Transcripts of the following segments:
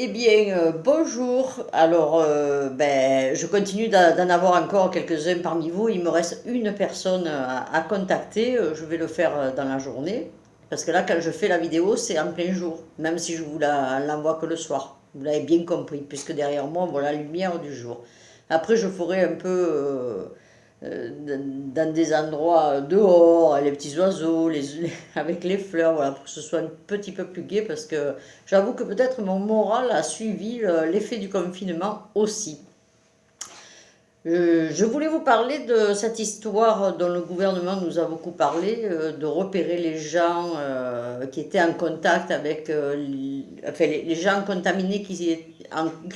Eh bien, bonjour. Alors, je continue d'en avoir encore quelques-uns parmi vous. Il me reste une personne à contacter. Je vais le faire dans la journée. Parce que là, quand je fais la vidéo, c'est en plein jour. Même si je vous l'envoie que le soir. Vous l'avez bien compris, puisque derrière moi, on voit la lumière du jour. Après, je ferai un peu dans des endroits dehors, les petits oiseaux, avec les fleurs, voilà, pour que ce soit un petit peu plus gai, parce que j'avoue que peut-être mon moral a suivi l'effet du confinement aussi. Je voulais vous parler de cette histoire dont le gouvernement nous a beaucoup parlé, de repérer les gens qui étaient en contact avec, enfin les gens contaminés qui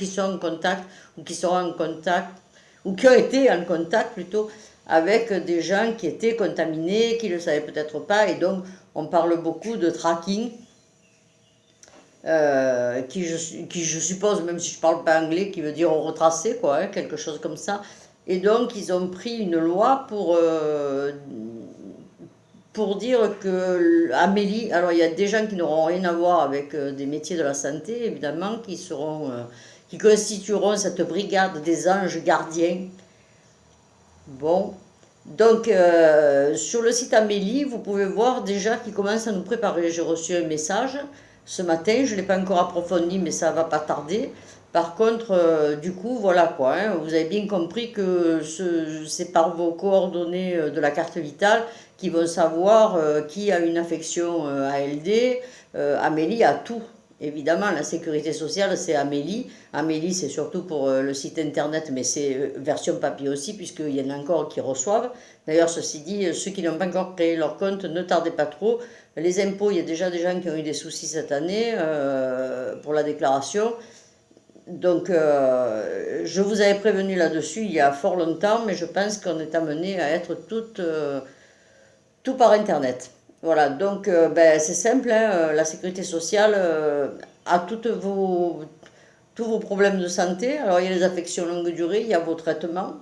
sont en contact ou qui seront en contact, ou qui ont été en contact plutôt, avec des gens qui étaient contaminés, qui ne le savaient peut-être pas, et donc on parle beaucoup de tracking, qui je suppose, même si je ne parle pas anglais, qui veut dire retracer, quoi, hein, quelque chose comme ça. Et donc, ils ont pris une loi pour dire que Amélie, alors il y a des gens qui n'auront rien à voir avec des métiers de la santé, évidemment, qui constitueront cette brigade des anges gardiens. Bon, donc sur le site Amélie, vous pouvez voir déjà qu'ils commencent à nous préparer. J'ai reçu un message ce matin, je ne l'ai pas encore approfondi, mais ça va pas tarder. Par contre, du coup, voilà quoi, hein, vous avez bien compris que c'est par vos coordonnées de la carte vitale qu'ils vont savoir qui a une affection ALD. Amélie a tout. Évidemment, la sécurité sociale, c'est Amélie. Amélie, c'est surtout pour le site internet, mais c'est version papier aussi, puisqu'il y en a encore qui reçoivent. D'ailleurs, ceci dit, ceux qui n'ont pas encore créé leur compte, ne tardez pas trop. Les impôts, il y a déjà des gens qui ont eu des soucis cette année pour la déclaration. Donc, je vous avais prévenu là-dessus il y a fort longtemps, mais je pense qu'on est amené à être tout par Internet. Voilà, donc c'est simple, hein, la sécurité sociale a tous vos problèmes de santé. Alors, il y a les affections longue durée, il y a vos traitements.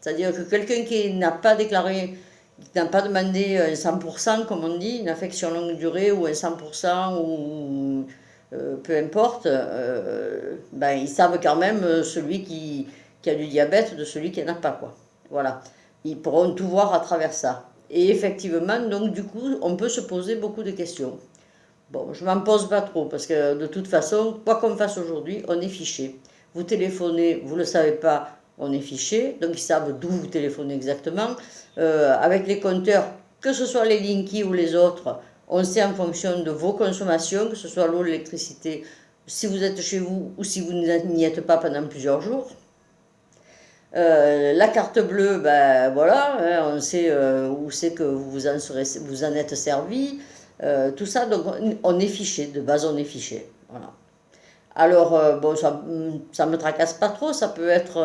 C'est-à-dire que quelqu'un qui n'a pas déclaré, qui n'a pas demandé un 100%, comme on dit, une affection longue durée ou un 100%, ou peu importe, ils savent quand même celui qui a du diabète de celui qui n'en a pas, quoi. Voilà. Ils pourront tout voir à travers ça. Et effectivement, donc du coup, on peut se poser beaucoup de questions. Bon, je m'en pose pas trop parce que de toute façon, quoi qu'on fasse aujourd'hui, on est fiché. Vous téléphonez, vous ne le savez pas, on est fiché, donc ils savent d'où vous téléphonez exactement. Avec les compteurs, que ce soit les Linky ou les autres, on sait en fonction de vos consommations, que ce soit l'eau, l'électricité, si vous êtes chez vous ou si vous n'y êtes pas pendant plusieurs jours. La carte bleue, ben voilà, hein, on sait où c'est que vous en êtes servi. Tout ça, donc on est fiché, de base on est fiché. Voilà. Alors, bon, ça me tracasse pas trop, ça peut être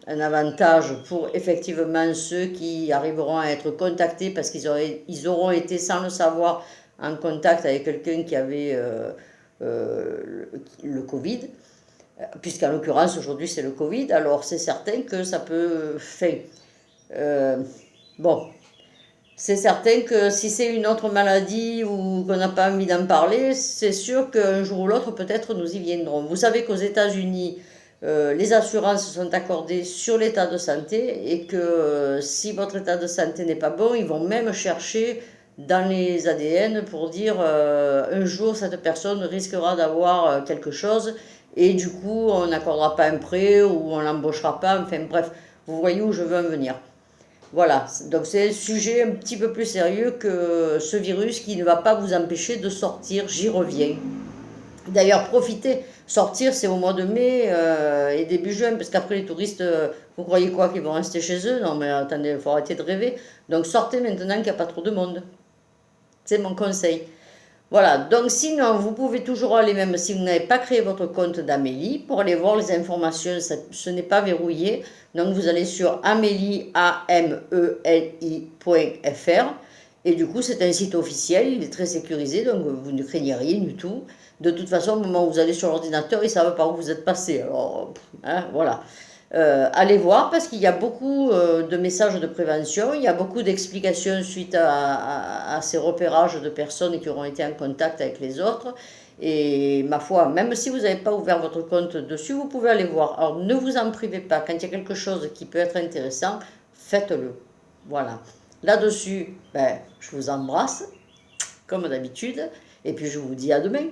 un avantage pour effectivement ceux qui arriveront à être contactés parce ils auront été sans le savoir en contact avec quelqu'un qui avait le Covid, puisqu'en l'occurrence aujourd'hui c'est le Covid, alors c'est certain que ça peut... euh, bon, c'est certain que si c'est une autre maladie ou qu'on n'a pas envie d'en parler, c'est sûr qu'un jour ou l'autre, peut-être, nous y viendrons. Vous savez qu'aux États-Unis, les assurances sont accordées sur l'état de santé et que si votre état de santé n'est pas bon, ils vont même chercher dans les ADN pour dire un jour cette personne risquera d'avoir quelque chose et du coup on n'accordera pas un prêt ou on l'embauchera pas. Enfin bref, vous voyez où je veux en venir. Voilà, donc c'est un sujet un petit peu plus sérieux que ce virus qui ne va pas vous empêcher de sortir, j'y reviens. D'ailleurs, profitez, sortir c'est au mois de mai et début juin, parce qu'après les touristes, vous croyez quoi, qu'ils vont rester chez eux? Non mais attendez, il faut arrêter de rêver. Donc sortez maintenant qu'il n'y a pas trop de monde. C'est mon conseil. Voilà, donc sinon, vous pouvez toujours aller, même si vous n'avez pas créé votre compte d'Amélie, pour aller voir les informations, ce n'est pas verrouillé. Donc vous allez sur amélie, ameli.fr, et du coup c'est un site officiel, il est très sécurisé, donc vous ne craignez rien du tout. De toute façon, au moment où vous allez sur l'ordinateur, ils ne savent pas où vous êtes passé. Alors, hein, voilà. Allez voir parce qu'il y a beaucoup de messages de prévention, il y a beaucoup d'explications suite à ces repérages de personnes qui auront été en contact avec les autres. Et ma foi, même si vous n'avez pas ouvert votre compte dessus, vous pouvez aller voir. Alors ne vous en privez pas. Quand il y a quelque chose qui peut être intéressant, faites-le. Voilà. Là-dessus, ben, je vous embrasse, comme d'habitude. Et puis je vous dis à demain.